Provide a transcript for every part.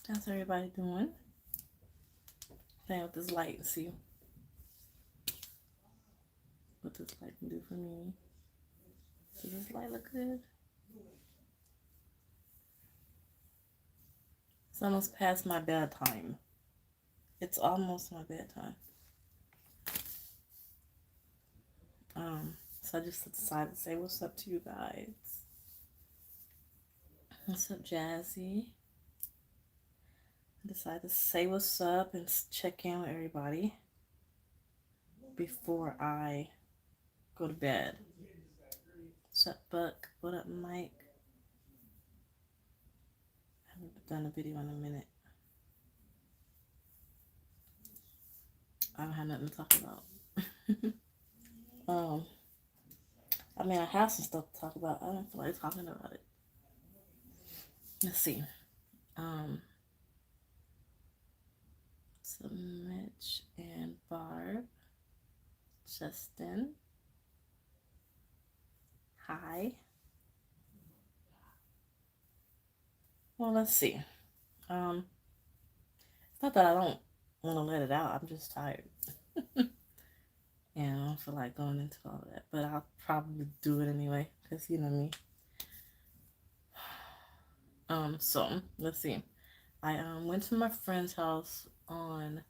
How's everybody doing? Playing with this light and see what this light can do for me. Does this light look good? It's almost past my bedtime. It's almost my bedtime. So I just decided to say what's up to you guys. What's up, Jazzy? I decided to say what's up and check in with everybody before I go to bed. What's up, Buck? What up, Mike? I haven't done a video in a minute. I don't have nothing to talk about. I mean, I have some stuff to talk about. I don't feel like talking about it. Let's see. So Mitch and Barb, Justin. Hi. Well, let's see. It's not that I don't want to let it out. I'm just tired. And I don't feel like going into all of that. But I'll probably do it anyway. Because you know me. So, let's see. I went to my friend's house on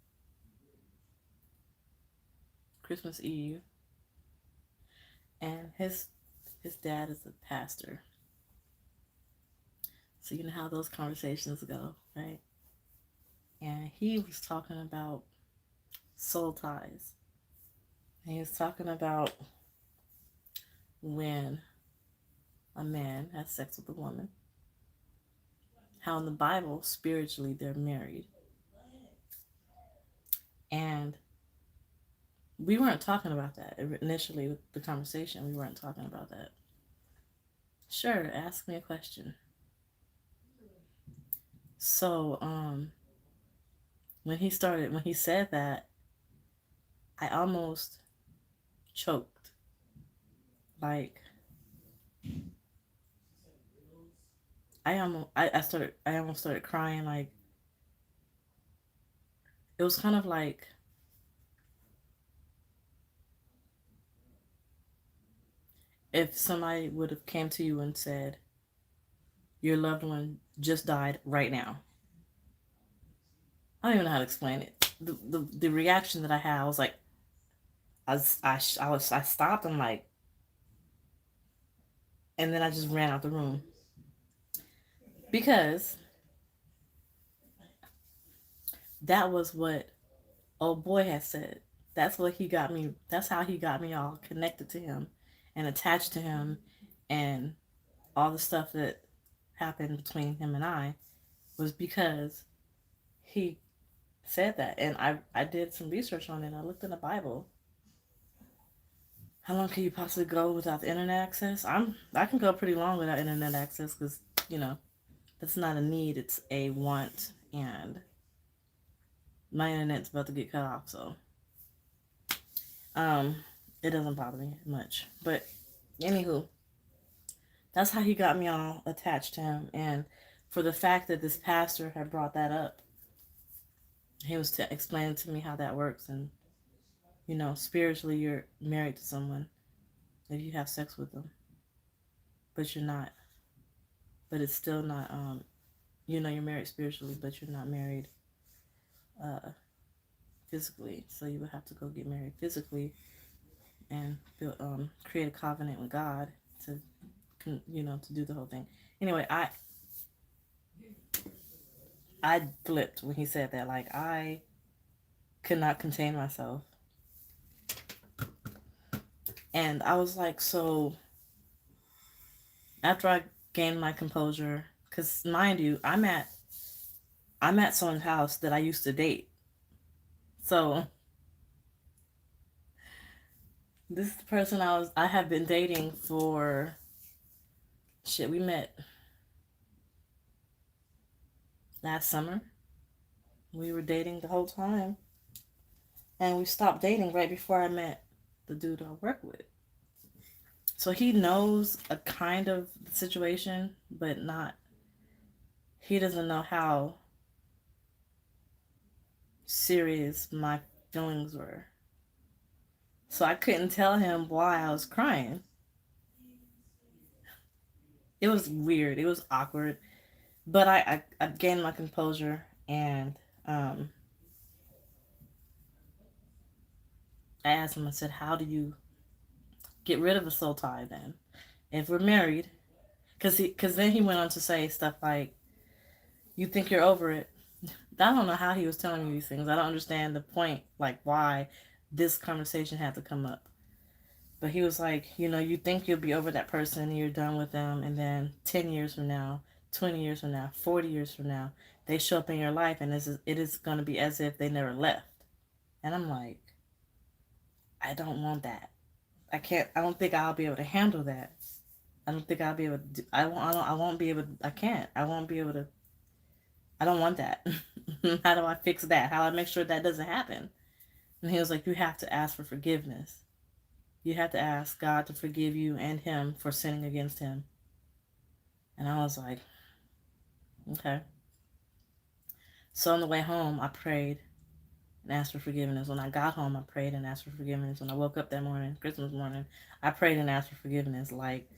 Christmas Eve. And his dad is a pastor. So you know how those conversations go, right? And he was talking about soul ties. And he was talking about when a man has sex with a woman, how in the Bible, spiritually, they're married. And we weren't talking about that. Initially, with the conversation, we weren't talking about that. Sure, ask me a question. So, when he said that, I almost choked. Like, I almost started crying. Like, it was kind of like if somebody would have came to you and said, your loved one just died right now. I don't even know how to explain it. The reaction that I had, I was like, I stopped. I'm like, and then I just ran out the room because that was what old boy had said. That's what he got me. That's how he got me all connected to him and attached to him, and all the stuff that happened between him and I was because he said that. And I did some research on it. I looked in the Bible. How long can you possibly go without the internet access? I can go pretty long without internet access because, you know, that's not a need, it's a want, and my internet's about to get cut off, so it doesn't bother me much. But anywho, that's how he got me all attached to him. And for the fact that this pastor had brought that up, he was explaining to me how that works. And you know, spiritually, you're married to someone if you have sex with them, but you're not. But it's still not. You know, you're married spiritually, but you're not married physically. So you would have to go get married physically and create a covenant with God to, you know, to do the whole thing. Anyway, I flipped when he said that. Like, I could not contain myself. And I was like, so after I gained my composure, because mind you, I'm at someone's house that I used to date. So this is the person I have been dating for shit. We met last summer. We were dating the whole time. And we stopped dating right before I met the dude I work with. So he knows a kind of the situation, but not, he doesn't know how serious my feelings were. So I couldn't tell him why I was crying. It was weird. It was awkward. But I gained my composure, and um, I asked him, I said, how do you get rid of a soul tie then? If we're married, because then he went on to say stuff like, you think you're over it. I don't know how he was telling me these things. I don't understand the point, like why this conversation had to come up. But he was like, you think you'll be over that person and you're done with them, and then 10 years from now, 20 years from now, 40 years from now, they show up in your life, and it is going to be as if they never left. And I'm like, I don't want that. I don't think I'll be able to handle that. I don't think I'll be able to I won't be able to, I can't. I won't be able to, I don't want that. How do I fix that? How do I make sure that doesn't happen? And he was like, you have to ask for forgiveness. You have to ask God to forgive you and him for sinning against him. And I was like, okay. So on the way home, I prayed and asked for forgiveness. When I got home, I prayed and asked for forgiveness. When I woke up that morning, Christmas morning, I prayed and asked for forgiveness. Like,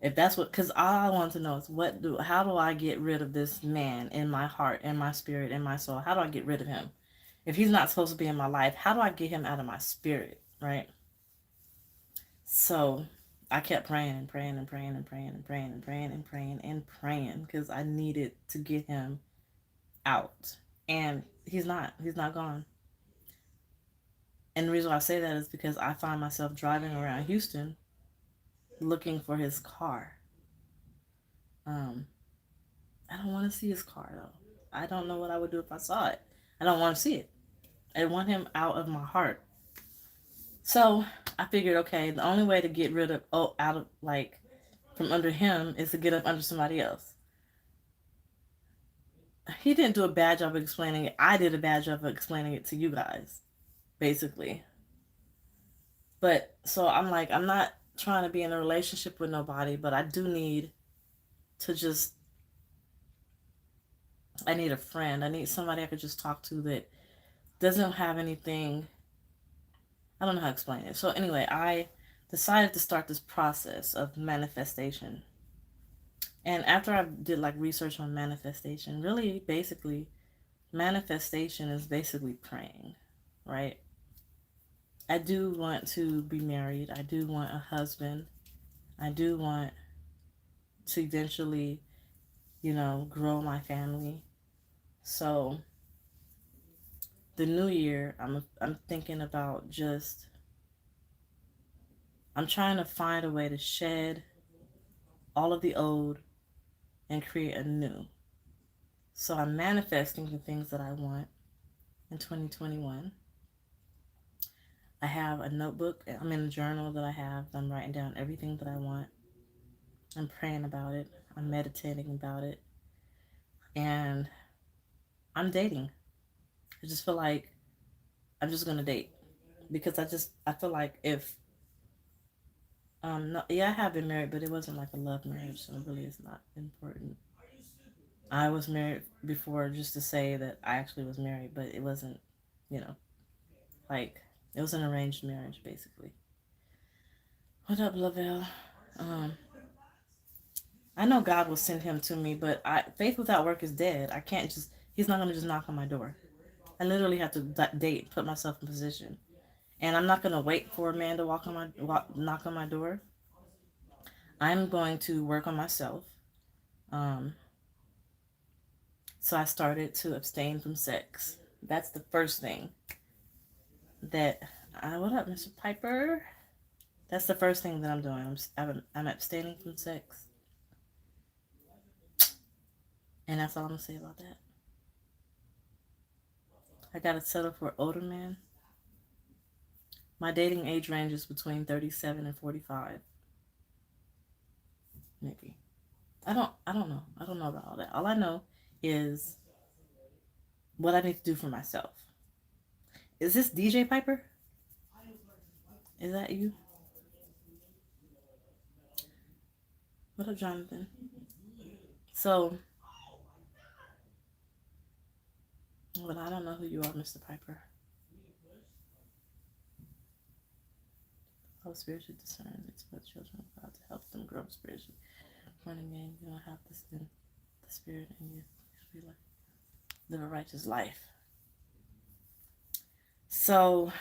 if that's what, because all I want to know is how do I get rid of this man in my heart, in my spirit, in my soul? How do I get rid of him? If he's not supposed to be in my life, how do I get him out of my spirit, right? So I kept praying and praying and praying and praying and praying and praying and praying and praying because I needed to get him out. And he's not gone. And the reason why I say that is because I find myself driving around Houston looking for his car. I don't want to see his car though. I don't know what I would do if I saw it. I don't want to see it. I want him out of my heart. So I figured, okay, the only way to get rid of, out of, like, from under him is to get up under somebody else. He didn't do a bad job of explaining it. I did a bad job of explaining it to you guys, basically. But so I'm like, I'm not trying to be in a relationship with nobody, but I do need to just, I need a friend. I need somebody I could just talk to that doesn't have anything. I don't know how to explain it. So anyway, I decided to start this process of manifestation. And after I did like research on manifestation, really basically manifestation is basically praying, right? I do want to be married. I do want a husband. I do want to eventually, grow my family. So the new year, I'm thinking about just, I'm trying to find a way to shed all of the old and create a new. So I'm manifesting the things that I want in 2021. I have a notebook. I'm in a journal that I have. I'm writing down everything that I want. I'm praying about it. I'm meditating about it. And I'm dating. I just feel like I'm just going to date. Because I feel like if, no, yeah, I have been married, but it wasn't like a love marriage, so it really is not important. I was married before just to say that I actually was married, but it wasn't, you know, like, it was an arranged marriage, basically. What up, Lavelle? Um, I know God will send him to me, but faith without work is dead. I can't just, he's not going to just knock on my door. I literally have to date, put myself in position. And I'm not going to wait for a man to knock on my door. I'm going to work on myself. Um, so I started to abstain from sex. That's the first thing that, what up, Mr. Piper? That's the first thing that I'm doing. I'm abstaining from sex. And that's all I'm going to say about that. I got to settle for an older man. My dating age range is between 37 and 45. Maybe. I don't know. I don't know about all that. All I know is what I need to do for myself. Is this DJ Piper? Is that you? What up, Jonathan? So, But I don't know who you are, Mr. Piper. Oh, spiritually discerned. It's for the children of God to help them grow spiritually. Born again, you don't have this in the spirit in you. You be like, live a righteous life. So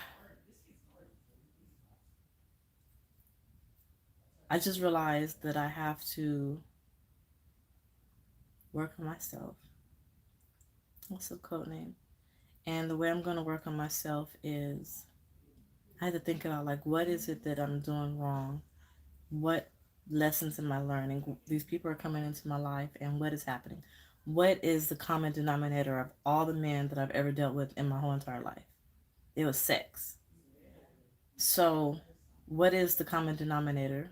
I just realized that I have to work on myself. What's the code name? And the way I'm going to work on myself is I had to think about, like, what is it that I'm doing wrong? What lessons am I learning? These people are coming into my life, and what is happening? What is the common denominator of all the men that I've ever dealt with in my whole entire life? It was sex. So what is the common denominator?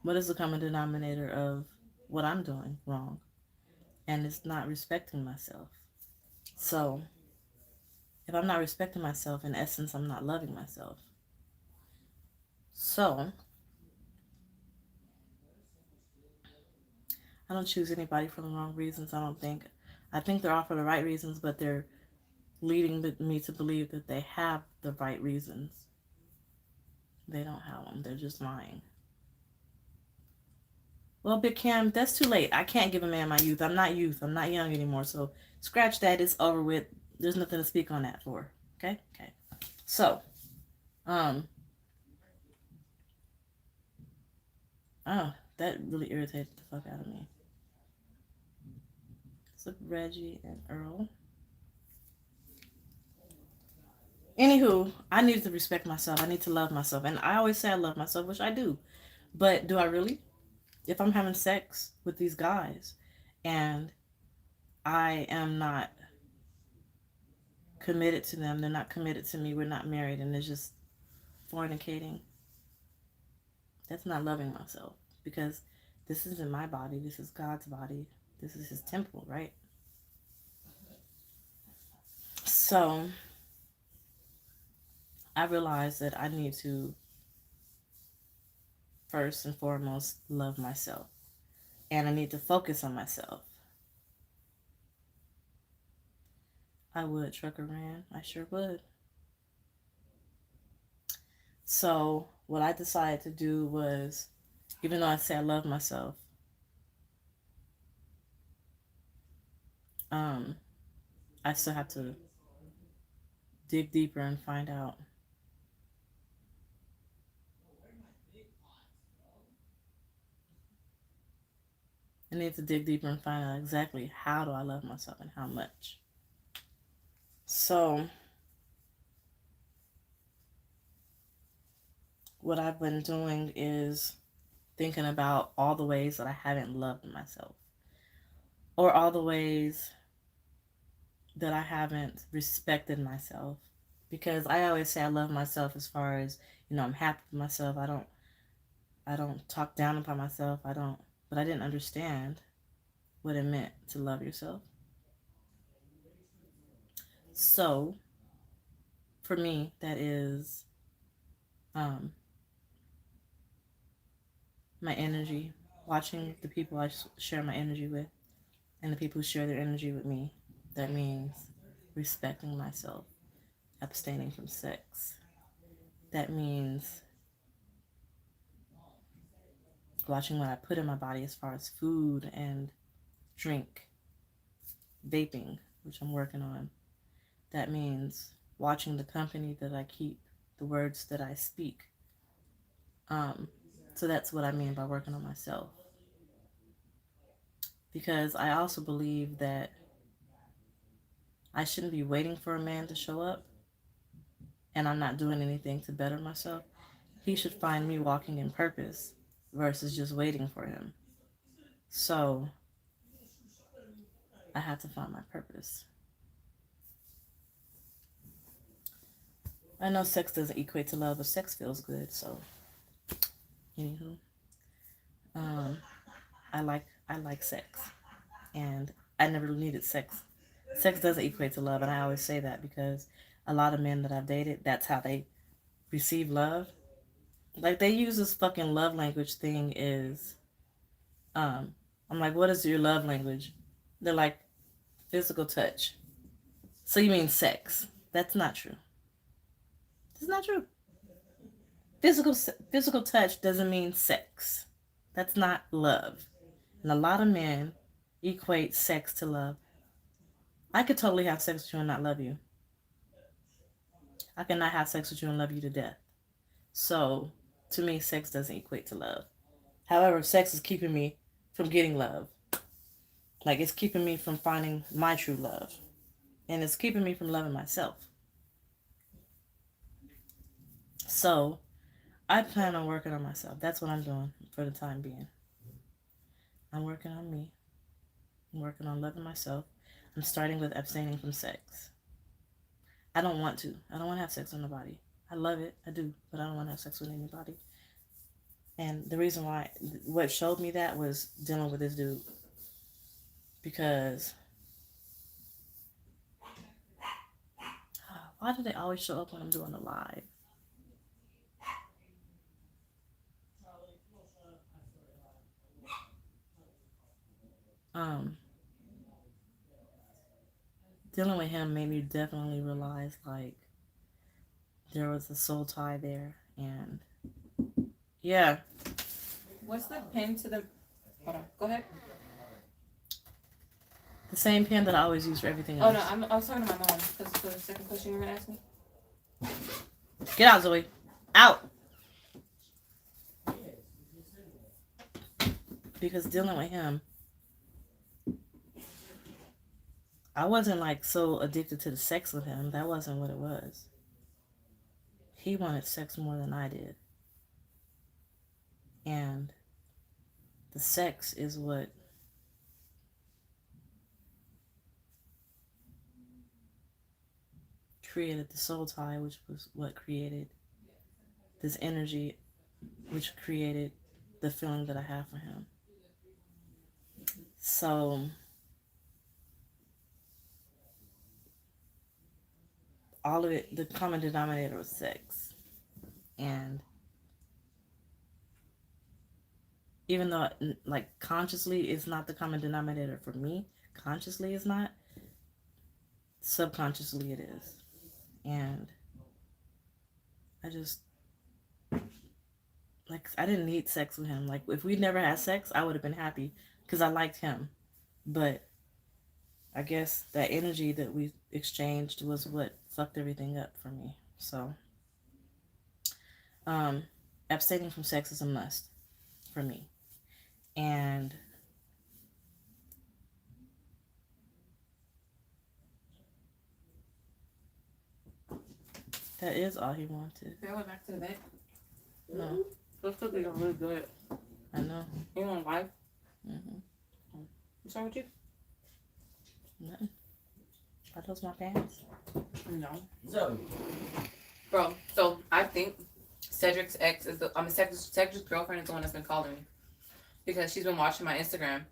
What is the common denominator of what I'm doing wrong? And it's not respecting myself. So if I'm not respecting myself, in essence, I'm not loving myself. So I don't choose anybody for the wrong reasons, I don't think. I think they're all for the right reasons, but they're leading me to believe that they have the right reasons. They don't have them. They're just lying. Well, Big Cam, that's too late. I can't give a man my youth. I'm not youth. I'm not young anymore. So scratch that. It's over with. There's nothing to speak on that for. Okay? Okay. So, oh, that really irritated the fuck out of me. So Reggie and Earl. Anywho, I need to respect myself. I need to love myself. And I always say I love myself, which I do. But do I really? If I'm having sex with these guys and I am not committed to them, they're not committed to me, we're not married, and they're just fornicating, that's not loving myself, because this isn't my body, this is God's body, this is his temple, right? So I realized that I need to first and foremost love myself, and I need to focus on myself. I would, Trucker Ran. I sure would. So what I decided to do was, even though I say I love myself, I still have to dig deeper and find out. I need to dig deeper and find out exactly how do I love myself and how much. So what I've been doing is thinking about all the ways that I haven't loved myself, or all the ways that I haven't respected myself. Because I always say I love myself as far as, I'm happy with myself. I don't talk down upon myself. But I didn't understand what it meant to love yourself. So for me, that is my energy, watching the people I share my energy with and the people who share their energy with me. That means respecting myself, abstaining from sex. That means watching what I put in my body as far as food and drink, vaping, which I'm working on. That means watching the company that I keep, the words that I speak. So that's what I mean by working on myself. Because I also believe that I shouldn't be waiting for a man to show up and I'm not doing anything to better myself. He should find me walking in purpose versus just waiting for him. So I have to find my purpose. I know sex doesn't equate to love, but sex feels good. So, anywho, I like sex, and I never needed sex. Sex doesn't equate to love, and I always say that because a lot of men that I've dated, that's how they receive love. Like, they use this fucking love language thing is, I'm like, what is your love language? They're like, physical touch. So you mean sex? That's not true. It's not true. Physical touch doesn't mean sex. That's not love. And a lot of men equate sex to love. I could totally have sex with you and not love you. I cannot have sex with you and love you to death. So, to me, sex doesn't equate to love. However, sex is keeping me from getting love. Like, it's keeping me from finding my true love. And it's keeping me from loving myself. So, I plan on working on myself. That's what I'm doing for the time being. I'm working on me. I'm working on loving myself. I'm starting with abstaining from sex. I don't want to. I don't want to have sex with nobody. I love it. I do. But I don't want to have sex with anybody. And the reason why, what showed me that was dealing with this dude. Because, why do they always show up when I'm doing a live? Dealing with him made me definitely realize, like, there was a soul tie there. And, yeah. What's the pin to the... Hold on. Go ahead. The same pen that I always use for everything Oh, else. no, I was talking to my mom. Because for the second question you were going to ask me. Get out, Zoe. Out! Because dealing with him, I wasn't like so addicted to the sex with him. That wasn't what it was. He wanted sex more than I did. And the sex is what created the soul tie, which was what created this energy, which created the feeling that I have for him. So, all of it, the common denominator was sex. And even though, like, consciously it's not the common denominator for me, consciously it's not, subconsciously it is. And I just, like, I didn't need sex with him. Like, if we never had sex, I would have been happy because I liked him. But I guess that energy that we exchanged was what fucked everything up for me. So, abstaining from sex is a must for me. And that is all he wanted. Can I go back to the bed? No. Those cookies are really good. I know. You want life? Mm-hmm. What's wrong with you? Nothing. Are those my pants? No. So, bro, so I think Cedric's ex is Cedric's girlfriend is the one that's been calling me. Because she's been watching my Instagram.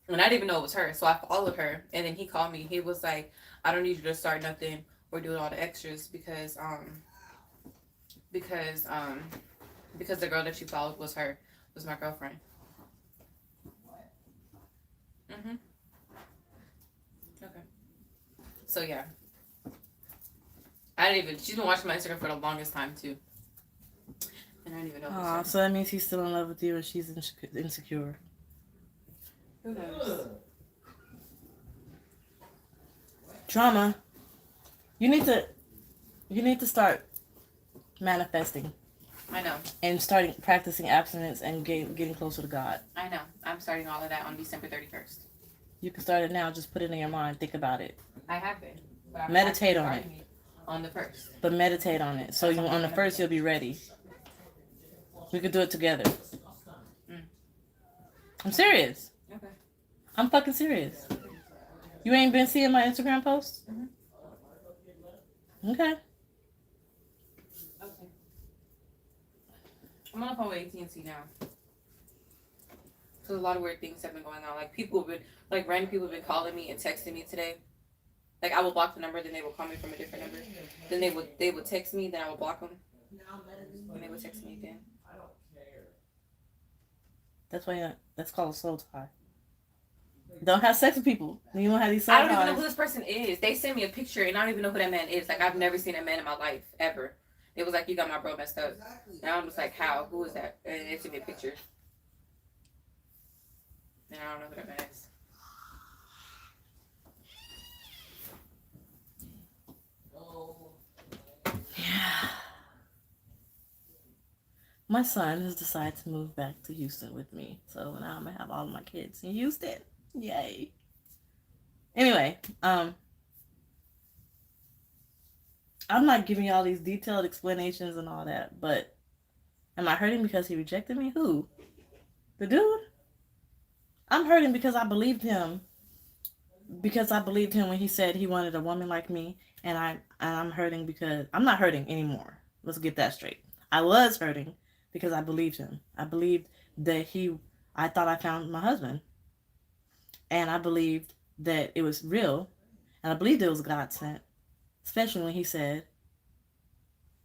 And I didn't even know it was her. So I followed her. And then he called me. He was like, I don't need you to start nothing or do all the extras because the girl that you followed was my girlfriend. Mm-hmm. Okay. So yeah. She's been watching my Instagram for the longest time too. And I didn't even know. Oh, so that means he's still in love with you and she's insecure. Who knows? Drama. You need to start manifesting. I know. And starting practicing abstinence and getting closer to God. I know. I'm starting all of that on December 31st. You can start it now. Just put it in your mind. Think about it. I have been. But meditate on it. On the 1st. But meditate on it. So on the 1st you'll be ready. We could do it together. I'm serious. Okay. I'm fucking serious. You ain't been seeing my Instagram posts? Mm-hmm. Okay. Okay. I'm on the phone with AT&T now. So a lot of weird things have been going on. Like random people have been calling me and texting me today. Like I will block the number, then they will call me from a different number. Then they would text me, then I would block them. And they would text me again. That's why that's called a soul tie. Don't have sex with people. You don't have these soul I don't even ties. know who this person is. They sent me a picture and I don't even know who that man is. Like, I've never seen that man in my life, ever. It was like, you got my bro messed up. And I'm just like, how? Who is that? And they sent me a picture. And I don't know who that man is. Yeah. My son has decided to move back to Houston with me. So now I'm going to have all of my kids in Houston. Yay. Anyway, I'm not giving y'all these detailed explanations and all that, but am I hurting because he rejected me? Who? The dude? I'm hurting because I believed him. Because I believed him when he said he wanted a woman like me, and I'm hurting because I'm not hurting anymore. Let's get that straight. I was hurting because I believed him. I believed that I thought I found my husband, and I believed that it was real, and I believed it was God sent, especially when he said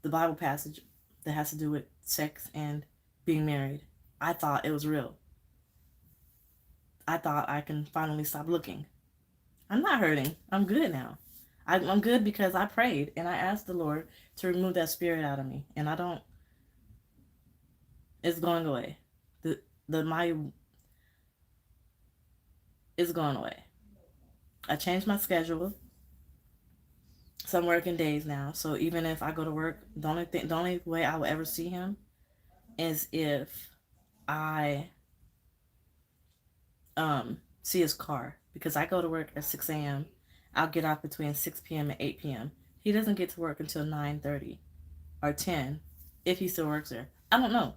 the Bible passage that has to do with sex and being married. I thought it was real. I thought I can finally stop looking. I'm not hurting. I'm good now. I'm good because I prayed and I asked the Lord to remove that spirit out of me. And I don't, it's going away. It's going away. I changed my schedule. So I'm working days now. So even if I go to work, the only way I will ever see him is if I see his car, because I go to work at 6 a.m. I'll get off between 6 p.m. and 8 p.m. He doesn't get to work until 9:30 or 10 if he still works there. I don't know.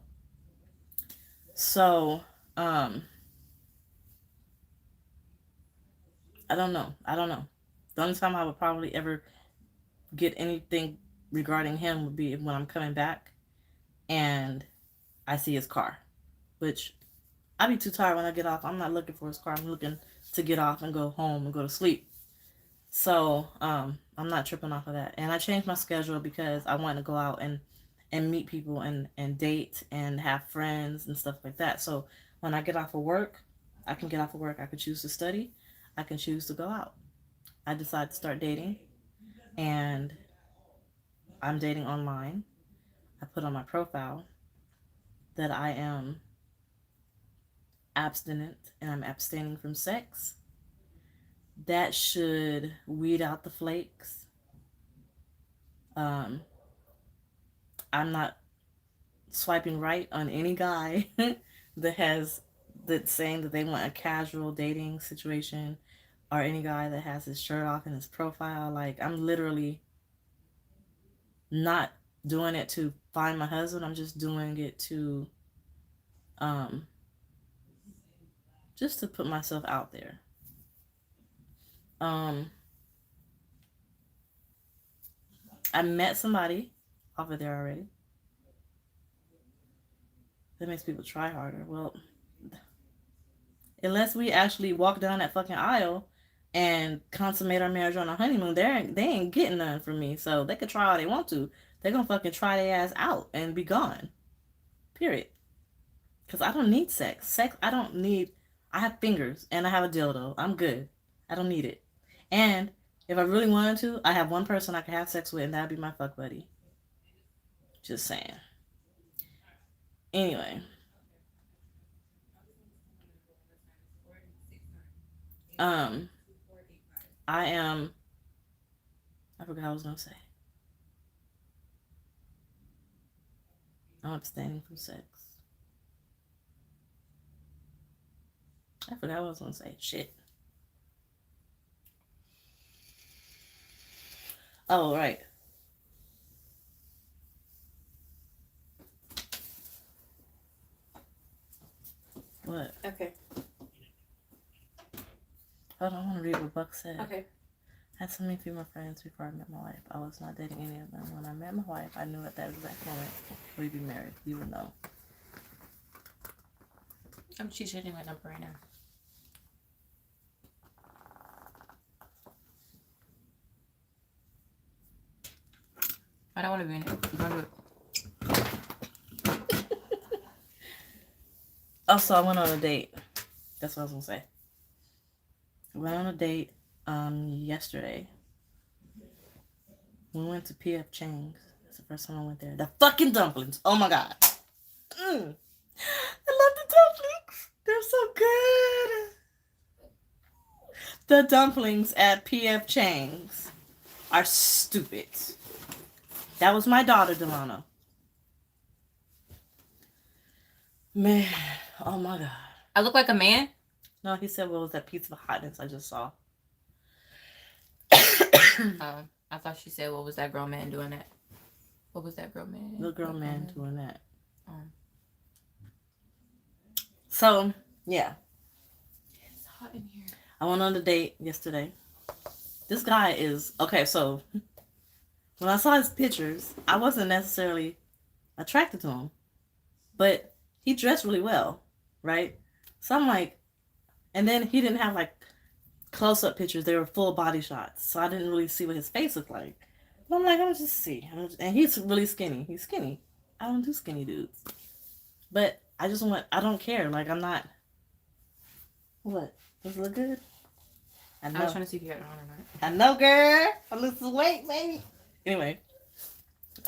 So, I don't know. The only time I would probably ever get anything regarding him would be when I'm coming back and I see his car, which I'd be too tired when I get off. I'm not looking for his car. I'm looking to get off and go home and go to sleep. So I'm not tripping off of that. And I changed my schedule because I want to go out and meet people and date and have friends and stuff like that. So when I get off of work, I can get off of work. I can choose to study. I can choose to go out. I decided to start dating, and I'm dating online. I put on my profile that I am abstinent and I'm abstaining from sex. That should weed out the flakes. I'm not swiping right on any guy that's saying that they want a casual dating situation, or any guy that has his shirt off in his profile. Like, I'm literally not doing it to find my husband. I'm just doing it to just to put myself out there. I met somebody off of there already. That makes people try harder. Well, unless we actually walk down that fucking aisle and consummate our marriage on a honeymoon, they ain't getting none from me. So they could try all they want to. They're gonna fucking try their ass out and be gone. Period. Because I don't need sex. I have fingers and I have a dildo. I'm good. I don't need it. And if I really wanted to, I have one person I can have sex with, and that'd be my fuck buddy. Just saying. Anyway. I forgot what I was going to say. I'm abstaining from sex. I forgot what I was going to say. Shit. Oh, right. What? Okay. Hold on, I want to read what Buck said. Okay. I had so many female friends before I met my wife. I was not dating any of them. When I met my wife, I knew at that exact moment we'd be married. You would know. She's hitting my number right now. I don't want to be in it. You want to do it? Oh, so I went on a date. That's what I was gonna say. I went on a date yesterday. We went to P.F. Chang's. That's the first time I went there. The fucking dumplings. Oh my god. Mm. I love the dumplings. They're so good. The dumplings at P.F. Chang's are stupid. That was my daughter, Delano. Man, oh my god. I look like a man? No, he said, what was that piece of hotness I just saw? I thought she said, what was that grown man doing that? What was that grown man? The grown man doing that. Oh. So, yeah. It's hot in here. I went on a date yesterday. This guy is... Okay, so... When I saw his pictures, I wasn't necessarily attracted to him. But he dressed really well, right? So I'm like... And then he didn't have, like, close-up pictures. They were full body shots. So I didn't really see what his face looked like. But I'm like, I'm just see. And he's really skinny. He's skinny. I don't do skinny dudes. But I just want... I don't care. Like, I'm not... What? Does it look good? I was trying to see if you had it on or not. I know, girl. I lose some weight, baby. Anyway,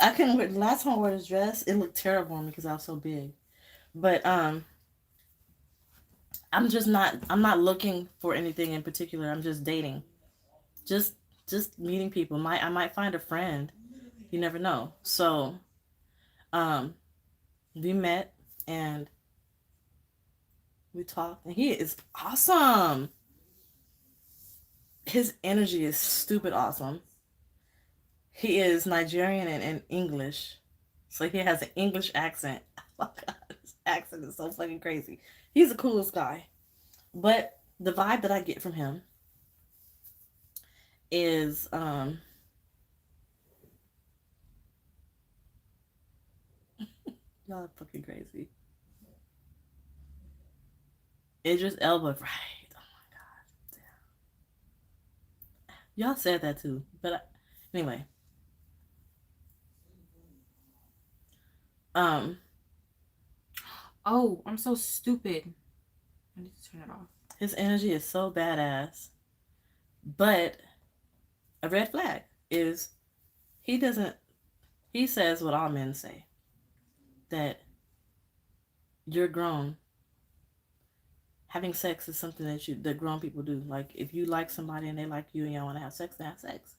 I couldn't wear... Last time I wore this dress, it looked terrible on me because I was so big. But, I'm not looking for anything in particular. I'm just dating. Just meeting people. I might find a friend. You never know. So, we met and we talked, and he is awesome. His energy is stupid awesome. He is Nigerian and English. So he has an English accent. Oh my god, his accent is so fucking crazy. He's the coolest guy. But the vibe that I get from him is y'all are fucking crazy. Idris Elba, right? Oh my god, damn. Y'all said that too, but anyway. Oh, I'm so stupid. I need to turn it off. His energy is so badass, but a red flag is he says what all men say, that you're grown. Having sex is something that grown people do. Like, if you like somebody and they like you and y'all want to have sex, then have sex.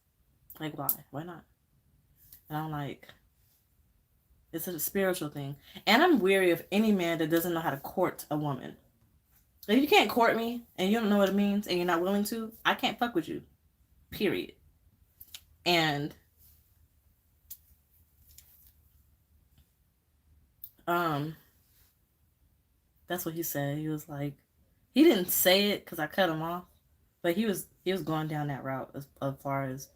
Like, why? Why not? And I'm like, it's a spiritual thing. And I'm weary of any man that doesn't know how to court a woman. If you can't court me and you don't know what it means and you're not willing to, I can't fuck with you. Period. And that's what he said. He was like, he didn't say it because I cut him off, but he was going down that route as far as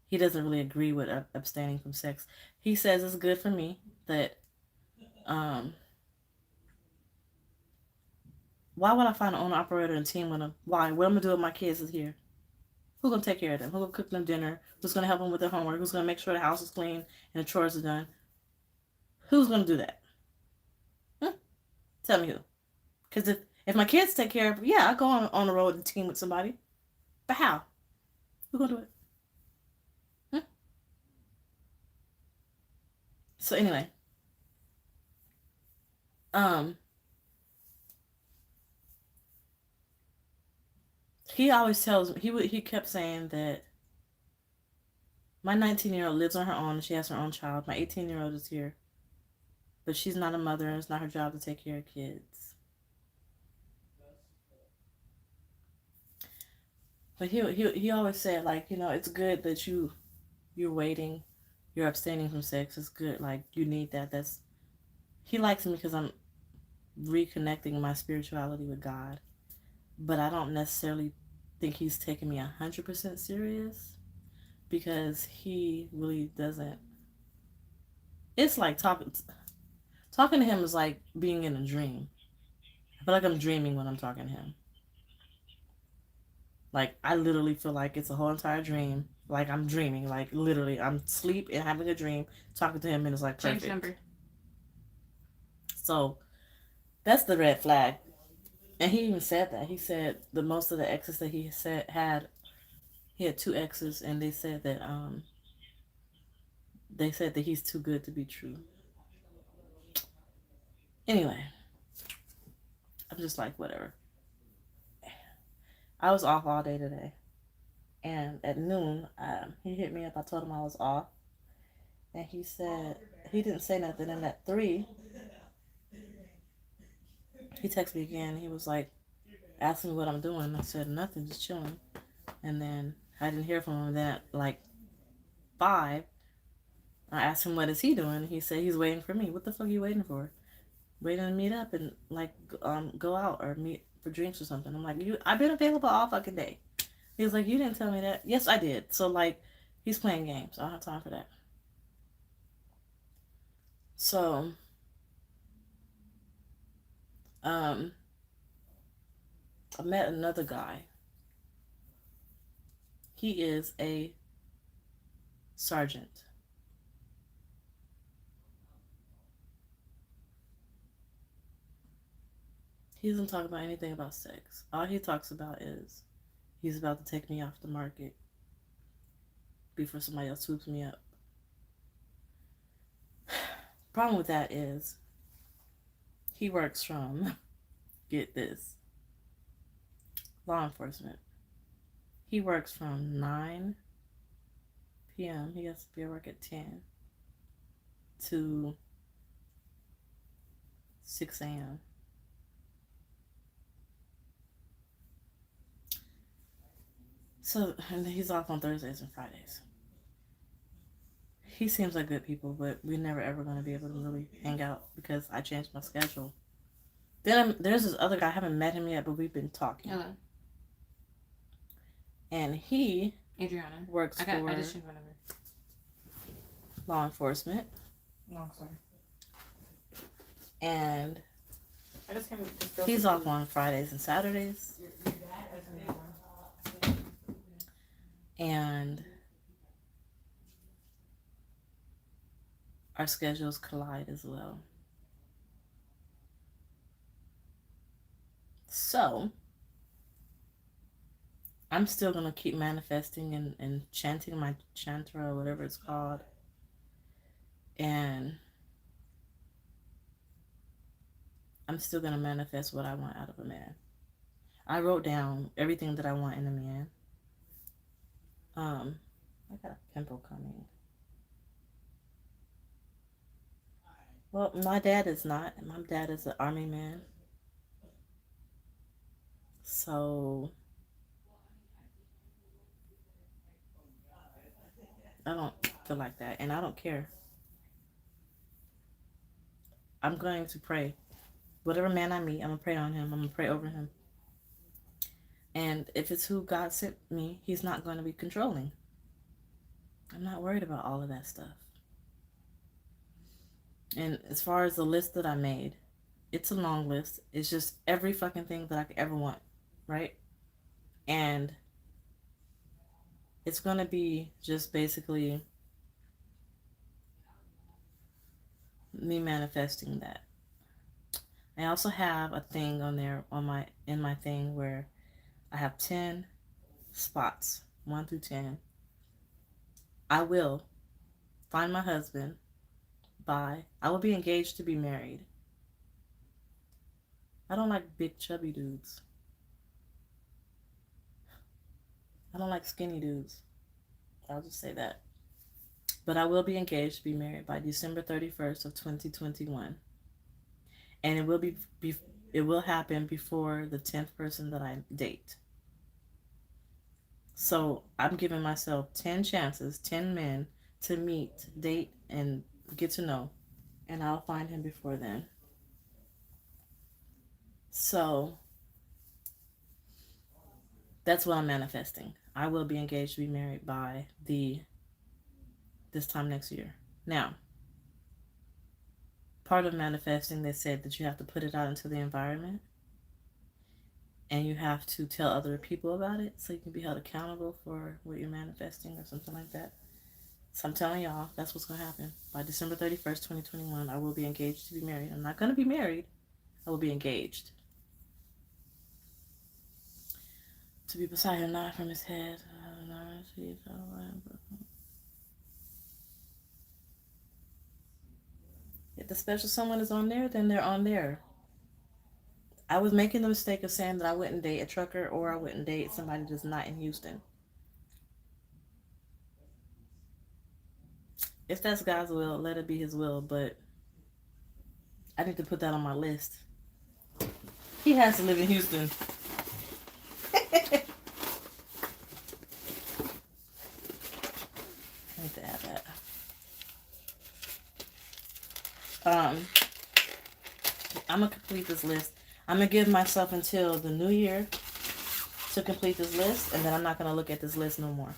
he doesn't really agree with abstaining from sex. He says it's good for me that why would I find an owner operator and team with them? Why? What I'm gonna do with my kids is here. Who's gonna take care of them? Who's gonna cook them dinner? Who's gonna help them with their homework? Who's gonna make sure the house is clean and the chores are done? Who's gonna do that? Tell me who. Because if my kids take care of, yeah, I go on the road and team with somebody. But how? Who's gonna do it? So anyway, he always tells me, he kept saying that my 19-year-old lives on her own and she has her own child. My 18-year-old is here, but she's not a mother and it's not her job to take care of kids. But he always said, like, you know, it's good that you're waiting, you're abstaining from sex. It's good, like, you need that. He likes me because I'm reconnecting my spirituality with God, but I don't necessarily think he's taking me 100% serious because he really doesn't. It's like talking to him is like being in a dream. I feel like I'm dreaming when I'm talking to him. Like, I literally feel like it's a whole entire dream. Like, I'm dreaming. Like, literally, I'm asleep and having a dream, talking to him, and it's like perfect. Change number. So, That's the red flag. And he even said that. He said the most of the exes that he had two exes, and they said that he's too good to be true. Anyway, I'm just like, whatever. I was off all day today, and at noon, he hit me up. I told him I was off, and he said he didn't say nothing. And at 3, he texted me again. He was like, asking me what I'm doing. I said nothing, just chilling. And then I didn't hear from him. And then at like 5, I asked him what is he doing. He said he's waiting for me. What the fuck are you waiting for? Waiting to meet up and like go out or meet for drinks or something. I'm like, I've been available all fucking day. He was like, you didn't tell me that. Yes, I did. So like, he's playing games. I don't have time for that. So, I met another guy. He is a sergeant. He doesn't talk about anything about sex. All he talks about is he's about to take me off the market before somebody else swoops me up. Problem with that is he works from, get this, law enforcement. He works from 9 p.m. He has to be at work at 10 to 6 a.m. So, and he's off on Thursdays and Fridays. He seems like good people, but we're never ever going to be able to really hang out because I changed my schedule. Then there's this other guy. I haven't met him yet, but we've been talking. Hello. And he Adriana works for law enforcement. No, sorry. And I just he's off on Fridays and Saturdays. And our schedules collide as well. So I'm still going to keep manifesting and chanting my chantra or whatever it's called. And I'm still going to manifest what I want out of a man. I wrote down everything that I want in a man. I got a pimple coming. Well, my dad is not. My dad is an army man. So I don't feel like that. And I don't care. I'm going to pray. Whatever man I meet, I'm going to pray on him. I'm going to pray over him. And if it's who God sent me, he's not going to be controlling. I'm not worried about all of that stuff. And as far as the list that I made, it's a long list. It's just every fucking thing that I could ever want, right? And it's going to be just basically me manifesting that. I also have a thing on there in my thing where I have 10 spots, 1 through 10. I will find my husband I will be engaged to be married. I don't like big chubby dudes. I don't like skinny dudes. I'll just say that. But I will be engaged to be married by December 31st of 2021. And it will happen before the 10th person that I date. So I'm giving myself 10 chances, 10 men to meet, date, and get to know. And I'll find him before then. So that's what I'm manifesting. I will be engaged to be married by this time next year. Now, part of manifesting, they said that you have to put it out into the environment. And you have to tell other people about it so you can be held accountable for what you're manifesting or something like that. So I'm telling y'all, that's what's going to happen. By December 31st, 2021, I will be engaged to be married. I'm not going to be married. I will be engaged. To be beside him, not from his head. If the special someone is on there, then they're on there. I was making the mistake of saying that I wouldn't date a trucker or I wouldn't date somebody that's not in Houston. If that's God's will, let it be his will, but I need to put that on my list. He has to live in Houston. I need to add that. I'm going to complete this list. I'm going to give myself until the new year to complete this list, and then I'm not going to look at this list no more.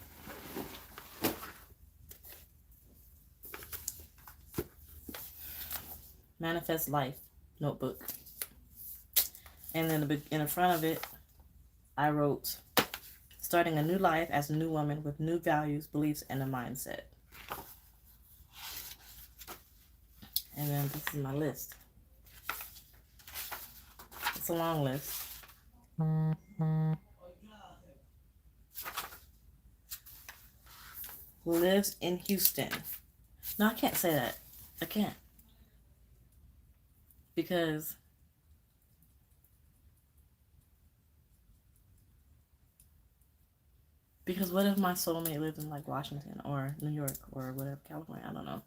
Manifest Life notebook. And then in the front of it, I wrote, starting a new life as a new woman with new values, beliefs, and a mindset. And then this is my list. It's a long list. Lives in Houston. No, I can't say that. I can't. Because what if my soulmate lives in like Washington or New York or whatever, California? I don't know.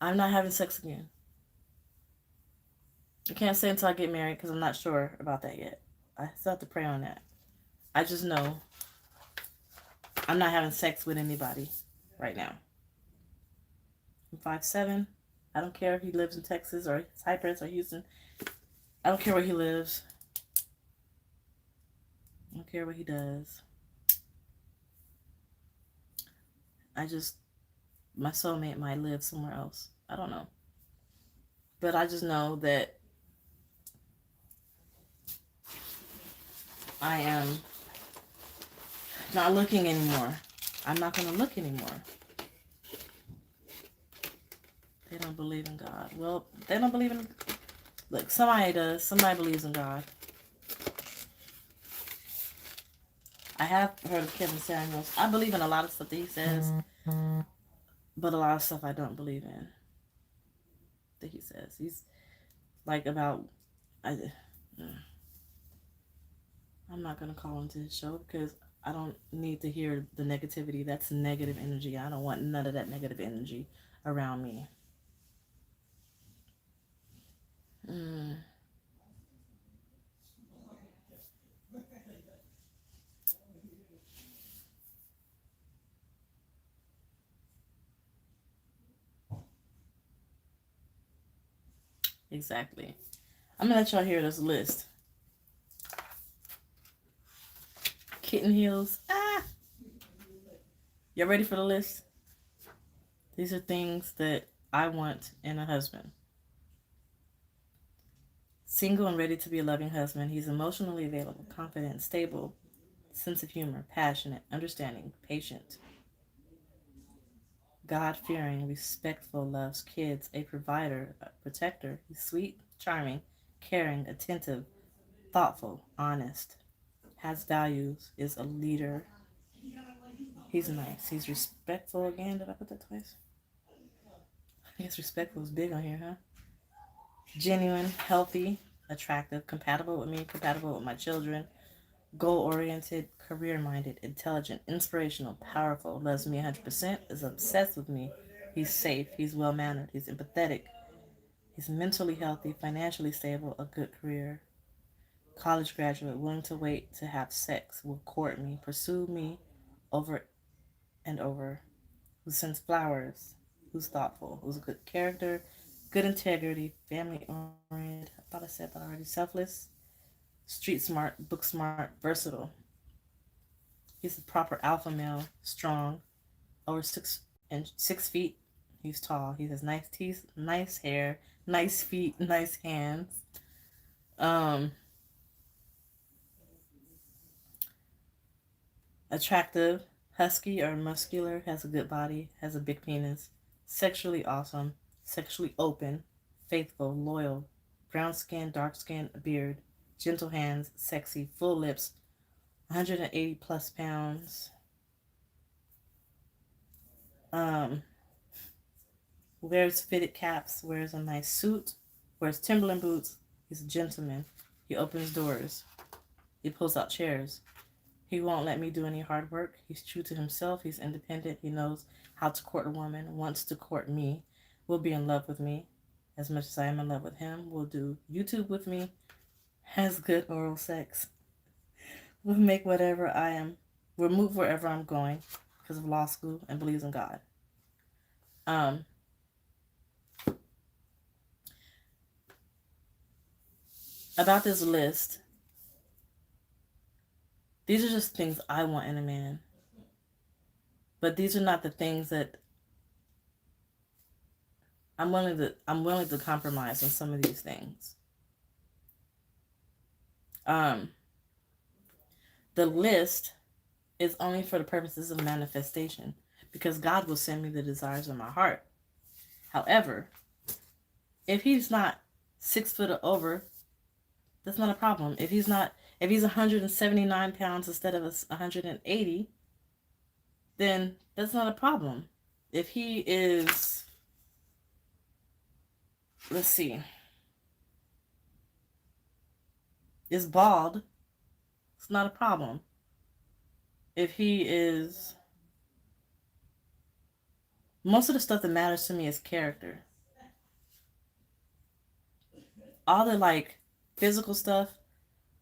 I'm not having sex again. I can't say until I get married because I'm not sure about that yet. I still have to pray on that. I just know I'm not having sex with anybody right now. I'm 5'7". I don't care if he lives in Texas or Cypress or Houston. I don't care where he lives. I don't care what he does. My soulmate might live somewhere else. I don't know. But I just know that I am not looking anymore. I'm not going to look anymore. They don't believe in God. Well, they don't believe in... Look, somebody does. Somebody believes in God. I have heard of Kevin Samuels. I believe in a lot of stuff that he says. But a lot of stuff I don't believe in that he says. He's like about... I'm not going to call into his show because I don't need to hear the negativity. That's negative energy. I don't want none of that negative energy around me. Exactly. I'm going to let y'all hear this list. Kitten heels. Y'all ready for the list? These are things that I want in a husband. Single and ready to be a loving husband. He's emotionally available, confident, stable, sense of humor, passionate, understanding, patient, God-fearing, respectful, loves kids, a provider, a protector. He's sweet, charming, caring, attentive, thoughtful, honest, has values, is a leader. He's nice. He's respectful again. Did I put that twice? I guess respectful is big on here, huh? Genuine, healthy, attractive, compatible with me, compatible with my children, goal-oriented, career-minded, intelligent, inspirational, powerful, loves me 100%, is obsessed with me. He's safe, he's well-mannered, he's empathetic, he's mentally healthy, financially stable, a good career, college graduate, willing to wait to have sex, will court me, pursue me over and over, who sends flowers, who's thoughtful, who's a good character, good integrity, family-oriented, I thought I said that already, selfless, street smart, book smart, versatile. He's a proper alpha male, strong, over 6 feet. He's tall. He has nice teeth, nice hair, nice feet, nice hands. Attractive, husky or muscular, has a good body, has a big penis, sexually awesome, sexually open, faithful, loyal, brown skin, dark skin, beard, gentle hands, sexy, full lips, 180 plus pounds. Wears fitted caps, wears a nice suit, wears Timberland boots. He's a gentleman. He opens doors. He pulls out chairs. He won't let me do any hard work. He's true to himself. He's independent. He knows how to court a woman, wants to court me, will be in love with me as much as I am in love with him, will do YouTube with me, has good oral sex, will make whatever I am, will move wherever I'm going because of law school and believes in God. About this list, these are just things I want in a man. But these are not the things that I'm willing to compromise on some of these things. The list is only for the purposes of manifestation because God will send me the desires of my heart. However, if he's not 6 foot or over, that's not a problem. If he's 179 pounds instead of 180, then that's not a problem. If he is, let's see, is bald, it's not a problem. If he is, most of the stuff that matters to me is character. All the physical stuff,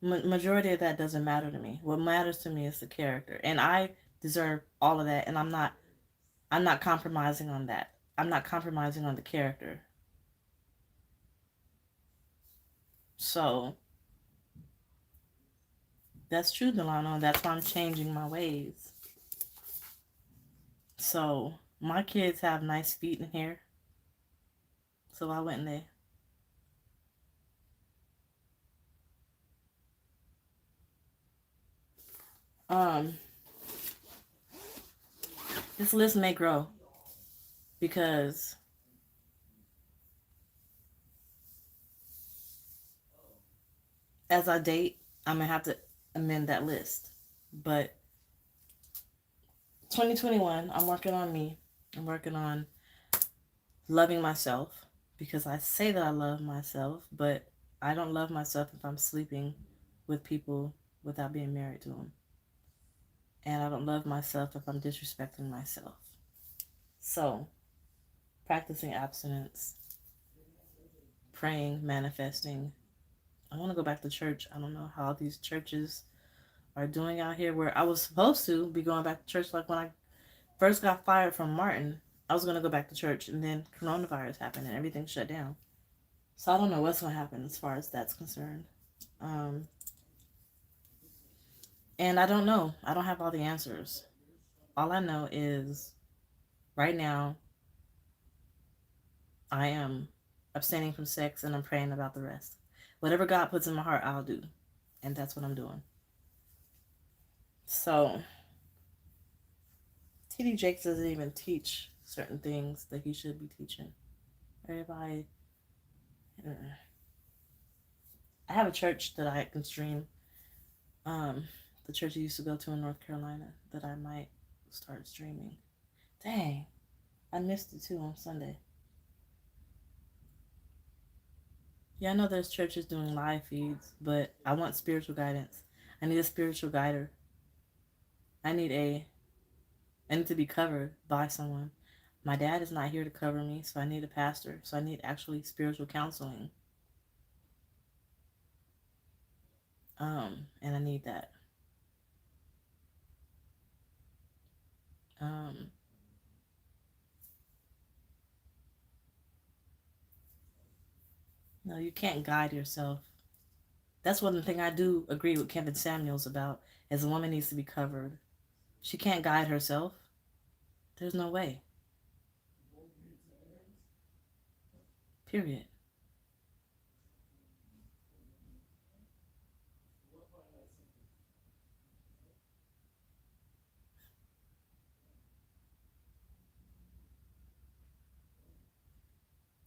majority of that doesn't matter to me. What matters to me is the character, and I deserve all of that, and I'm not compromising on that. I'm not compromising on the character. So that's true, Delano. That's why I'm changing my ways. So my kids have nice feet and hair. So I went in there. This list may grow because as I date, I'm gonna have to amend that list. But 2021, I'm working on me. I'm working on loving myself because I say that I love myself, but I don't love myself if I'm sleeping with people without being married to them. And I don't love myself if I'm disrespecting myself. So, practicing abstinence, praying, manifesting. I want to go back to church. I don't know how these churches are doing out here where I was supposed to be going back to church. Like when I first got fired from Martin, I was going to go back to church, and then coronavirus happened and everything shut down. So I don't know what's going to happen as far as that's concerned. And I don't know. I don't have all the answers. All I know is right now I am abstaining from sex and I'm praying about the rest. Whatever God puts in my heart, I'll do. And that's what I'm doing. So, T.D. Jakes doesn't even teach certain things that he should be teaching. Everybody, I have a church that I can stream. The church I used to go to in North Carolina that I might start streaming. Dang, I missed it too on Sunday. Yeah, I know there's churches doing live feeds, but I want spiritual guidance. I need a spiritual guider. I need to be covered by someone. My dad is not here to cover me, so I need a pastor. So I need actually spiritual counseling. And I need that. No, you can't guide yourself. That's one thing I do agree with Kevin Samuels about, is a woman needs to be covered. She can't guide herself. There's no way. Period.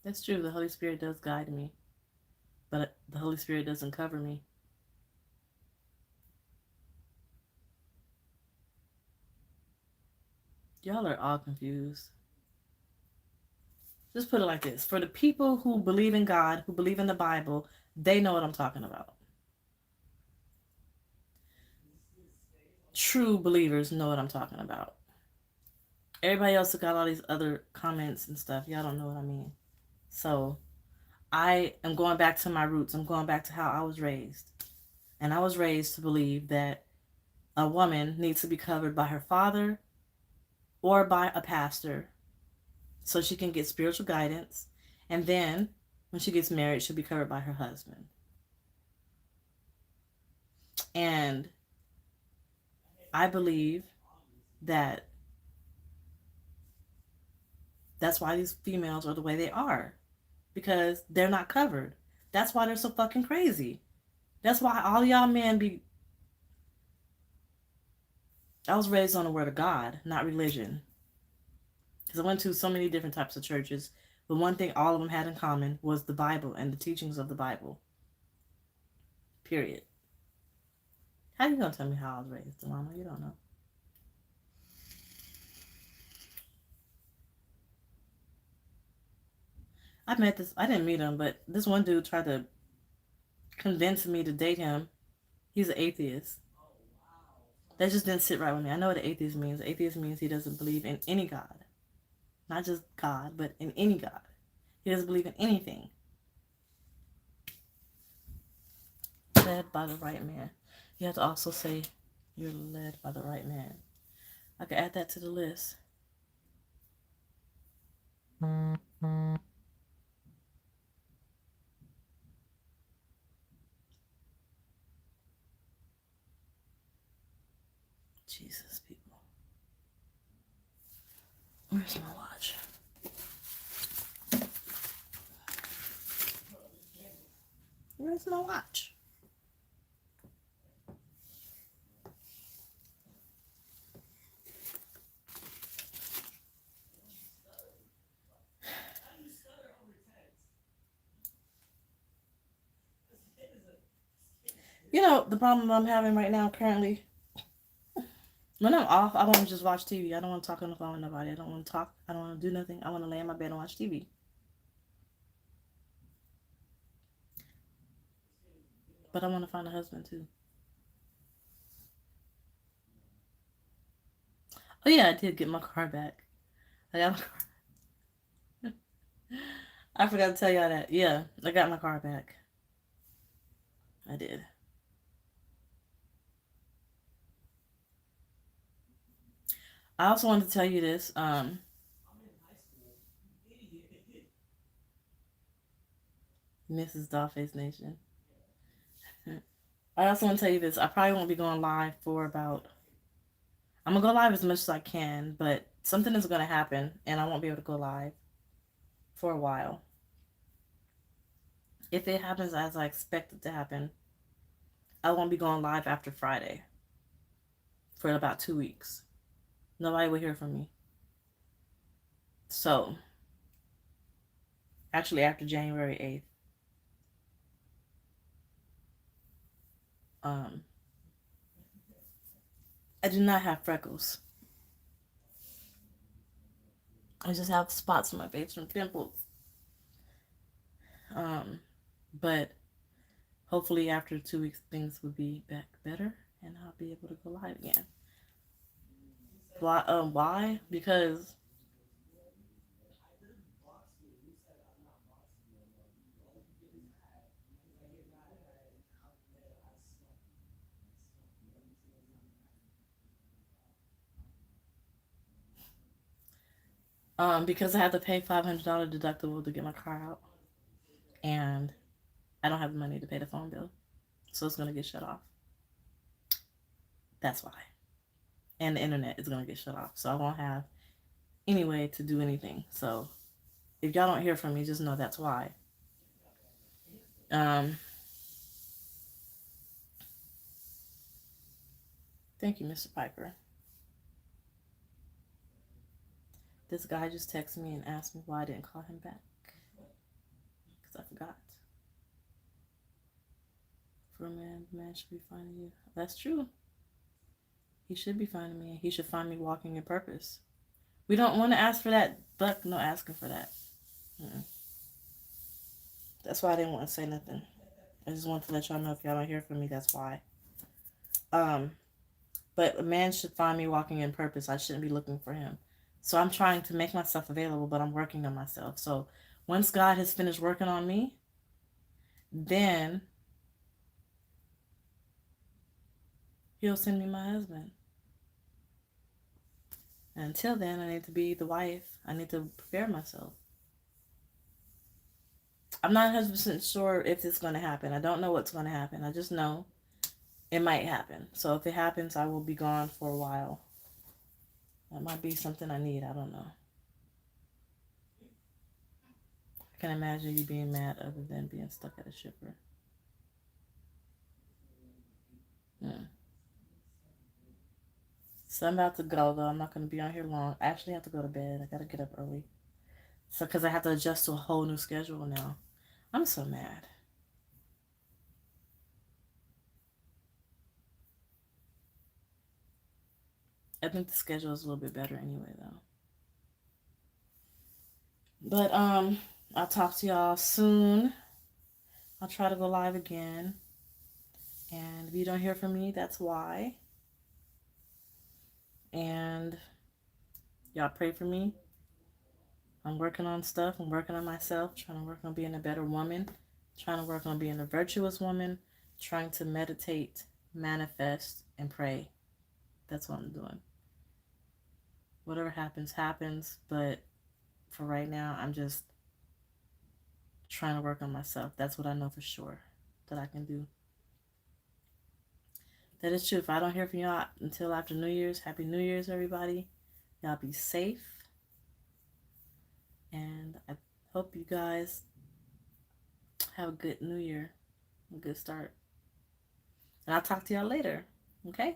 That's true. The Holy Spirit does guide me. but the Holy Spirit doesn't cover me. Y'all are all confused. Just put it like this. For the people who believe in God, who believe in the Bible, they know what I'm talking about. True believers know what I'm talking about. Everybody else who got all these other comments and stuff, y'all don't know what I mean. So I am going back to my roots. I'm going back to how I was raised. And I was raised to believe that a woman needs to be covered by her father or by a pastor so she can get spiritual guidance. And then when she gets married, she'll be covered by her husband. And I believe that that's why these females are the way they are. Because they're not covered. That's why they're so fucking crazy. That's why all y'all men be... I was raised on the word of God, not religion. Because I went to so many different types of churches. But one thing all of them had in common was the Bible and the teachings of the Bible. Period. How you gonna tell me how I was raised, Mama? You don't know. I didn't meet him, but this one dude tried to convince me to date him. He's an atheist. That just didn't sit right with me. I know what an atheist means. Atheist means he doesn't believe in any God. Not just God, but in any God. He doesn't believe in anything. Led by the right man. You have to also say you're led by the right man. I could add that to the list. Jesus, people. Where's my watch? Where's my watch? You know, the problem I'm having right now currently, when I'm off, I want to just watch TV. I don't want to talk on the phone with nobody. I don't want to talk. I don't want to do nothing. I want to lay in my bed and watch TV. But I want to find a husband too. Oh yeah, I did get my car back. I got my car. I forgot to tell y'all that. Yeah, I got my car back. I did. I also wanted to tell you this. Mrs. DollFace Nation. I also want to tell you this. I probably won't be going live for about... I'm going to go live as much as I can, but something is going to happen, and I won't be able to go live for a while. If it happens as I expect it to happen, I won't be going live after Friday for about 2 weeks. Nobody will hear from me. So, actually after January 8th. I do not have freckles. I just have spots on my face from pimples. But hopefully after 2 weeks things will be back better and I'll be able to go live again. Why? Because because I have to pay $500 deductible to get my car out, and I don't have the money to pay the phone bill, so it's gonna get shut off. That's why. And the internet is gonna get shut off, so I won't have any way to do anything. So if y'all don't hear from me, just know that's why. Thank you, Mr. Piper. This guy just texted me and asked me why I didn't call him back. Because I forgot. for a man. The man should be finding you. That's true. He should be finding me. He should find me walking in purpose. We don't want to ask for that, but no asking for that. Mm-mm. That's why I didn't want to say nothing. I just wanted to let y'all know if y'all don't hear from me, that's why. But a man should find me walking in purpose. I shouldn't be looking for him. So I'm trying to make myself available, but I'm working on myself. So once God has finished working on me, then he'll send me my husband. And until then, I need to be the wife. I need to prepare myself. I'm not 100% sure if it's going to happen. I don't know what's going to happen. I just know it might happen. So if it happens, I will be gone for a while. That might be something I need. I don't know. I can imagine you being mad other than being stuck at a shipper. So I'm about to go, though. I'm not going to be on here long. I actually have to go to bed. I got to get up early. So, because I have to adjust to a whole new schedule now. I'm so mad. I think the schedule is a little bit better anyway, though. But, I'll talk to y'all soon. I'll try to go live again. And if you don't hear from me, that's why. And y'all pray for me. I'm working on stuff. I'm working on myself. Trying to work on being a better woman. Trying to work on being a virtuous woman. Trying to meditate, manifest, and pray. That's what I'm doing. Whatever happens, happens. But for right now, I'm just trying to work on myself. That's what I know for sure that I can do. That is true. If I don't hear from y'all until after New Year's, Happy New Year's, everybody. Y'all be safe. And I hope you guys have a good New Year, a good start. And I'll talk to y'all later. Okay?